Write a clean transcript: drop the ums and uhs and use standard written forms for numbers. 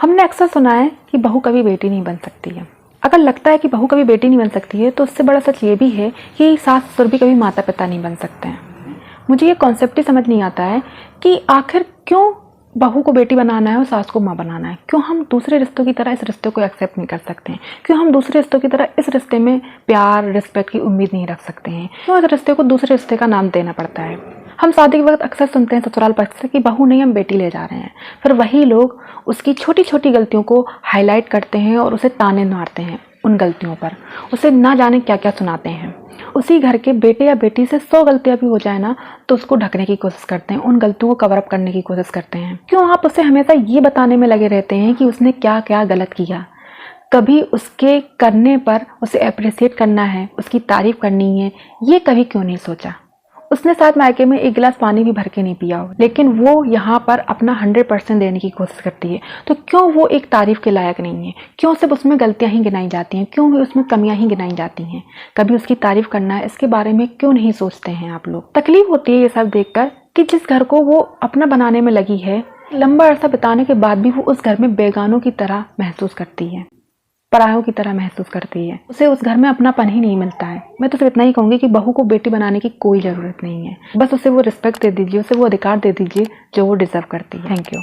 हमने अक्सर सुना है कि बहू कभी बेटी नहीं बन सकती है। अगर लगता है कि बहू कभी बेटी नहीं बन सकती है तो उससे बड़ा सच ये भी है कि सास ससुर भी कभी माता पिता नहीं बन सकते हैं। मुझे ये कॉन्सेप्ट ही समझ नहीं आता है कि आखिर क्यों बहू को बेटी बनाना है और सास को माँ बनाना है। क्यों हम दूसरे रिश्तों की तरह इस रिश्ते को एक्सेप्ट नहीं कर सकते हैं? क्यों हम दूसरे रिश्तों की तरह इस रिश्ते में प्यार रिस्पेक्ट की उम्मीद नहीं रख सकते हैं? क्यों इस रिश्ते को दूसरे रिश्ते का नाम देना पड़ता है? हम शादी के वक्त अक्सर सुनते हैं ससुराल पक्ष से कि बहू नहीं हम बेटी ले जा रहे हैं। फिर वही लोग उसकी छोटी छोटी गलतियों को हाईलाइट करते हैं और उसे ताने मारते हैं उन गलतियों पर, उसे ना जाने क्या क्या सुनाते हैं। उसी घर के बेटे या बेटी से 100 गलतियां भी हो जाए ना तो उसको ढकने की कोशिश करते हैं, उन गलतियों को कवर अप करने की कोशिश करते हैं। क्यों आप उसे हमेशा ये बताने में लगे रहते हैं कि उसने क्या क्या गलत किया? कभी उसके करने पर उसे अप्रिशिएट करना है, उसकी तारीफ करनी है, ये कभी क्यों नहीं सोचा? उसने शायद मायके में एक गिलास पानी भी भर के नहीं पिया हो, लेकिन वो यहाँ पर अपना 100% देने की कोशिश करती है। तो क्यों वो एक तारीफ के लायक नहीं है? क्यों सिर्फ उसमें गलतियां ही गिनाई जाती हैं? क्यों उसमें कमियां ही गिनाई जाती हैं? कभी उसकी तारीफ करना है, इसके बारे में क्यों नहीं सोचते हैं आप लोग? तकलीफ होती है ये सब देखकर कि जिस घर को वो अपना बनाने में लगी है, लंबा अरसा बिताने के बाद भी वो उस घर में बेगानों की तरह महसूस करती है, परायों की तरह महसूस करती है। उसे उस घर में अपनापन ही नहीं मिलता है। मैं तो सिर्फ इतना ही कहूँगी कि बहू को बेटी बनाने की कोई ज़रूरत नहीं है। बस उसे वो रिस्पेक्ट दे दीजिए, उसे वो अधिकार दे दीजिए जो वो डिजर्व करती है। Thank you.